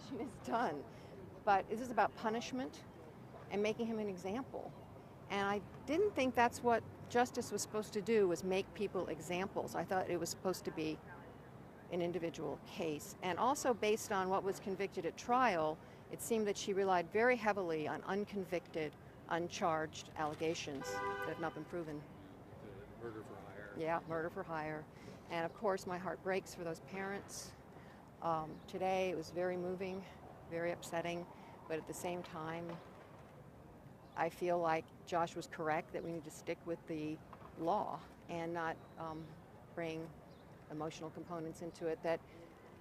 investigation is done. But this is about punishment and making him an example. And I didn't think that's what justice was supposed to do, was make people examples. I thought it was supposed to be an individual case. And also based on what was convicted at trial, it seemed that she relied very heavily on unconvicted, uncharged allegations that have not been proven. Murder for hire. Yeah, murder for hire. And of course, my heart breaks for those parents. Today, it was very moving, very upsetting, but at the same time, I feel like Josh was correct that we need to stick with the law and not bring emotional components into it. That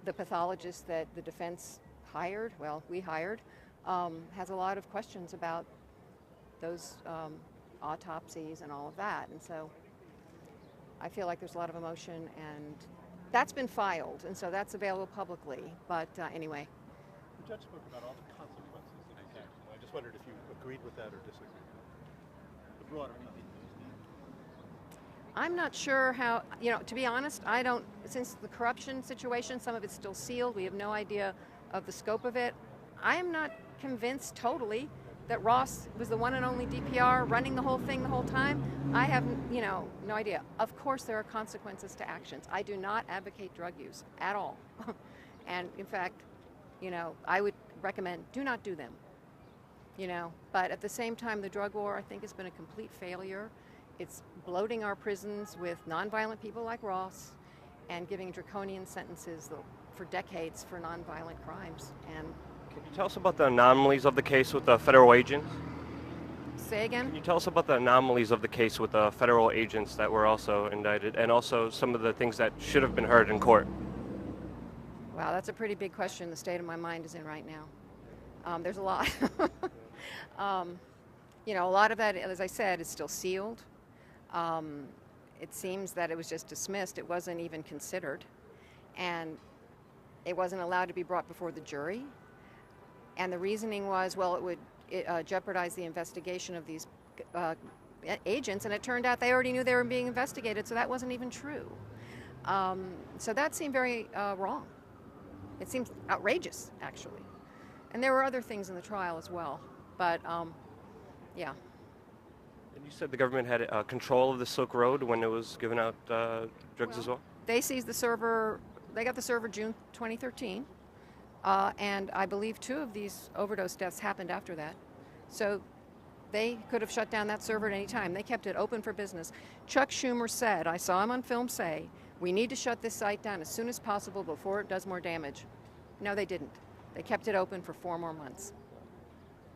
the pathologist that the defense hired, well, we hired, has a lot of questions about those autopsies and all of that. And so I feel like there's a lot of emotion, and that's been filed, and so that's available publicly. But anyway. The judge spoke about all the consequences of this action. I just wondered if you agreed with that or disagreed with that. The broader I'm not sure how, to be honest, I don't, since the corruption situation, some of it's still sealed, we have no idea of the scope of it. I am not convinced totally that Ross was the one and only DPR running the whole thing the whole time. I have, no idea. Of course there are consequences to actions. I do not advocate drug use at all. And in fact, I would recommend do not do them. But at the same time, the drug war, I think, has been a complete failure. It's bloating our prisons with nonviolent people like Ross and giving draconian sentences for decades for nonviolent crimes. And can you tell us about the anomalies of the case with the federal agents? Say again? Can you tell us about the anomalies of the case with the federal agents that were also indicted, and also some of the things that should have been heard in court? Wow, that's a pretty big question the state of my mind is in right now. There's a lot. A lot of that, as I said, is still sealed. It seems that it was just dismissed. It wasn't even considered. And it wasn't allowed to be brought before the jury. And the reasoning was, well, it would jeopardize the investigation of these agents, and it turned out they already knew they were being investigated, so that wasn't even true. So that seemed very wrong. It seems outrageous, actually. And there were other things in the trial as well, but yeah. And you said the government had control of the Silk Road when it was giving out drugs as well? They seized the server, they got the server June 2013, and I believe 2 of these overdose deaths happened after that. So they could have shut down that server at any time. They kept it open for business. Chuck Schumer said, I saw him on film say, we need to shut this site down as soon as possible before it does more damage. No, they didn't. They kept it open for 4 more months.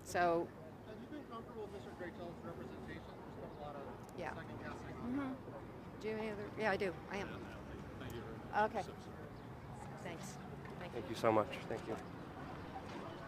So. Have you been comfortable with Mr. Graytell's representation? There's been a lot of Yeah. second guessing. Mm-hmm. Do you have any other? Yeah, I do. I am. Thank you very much. Okay. Thanks. Thank you so much. Thank you.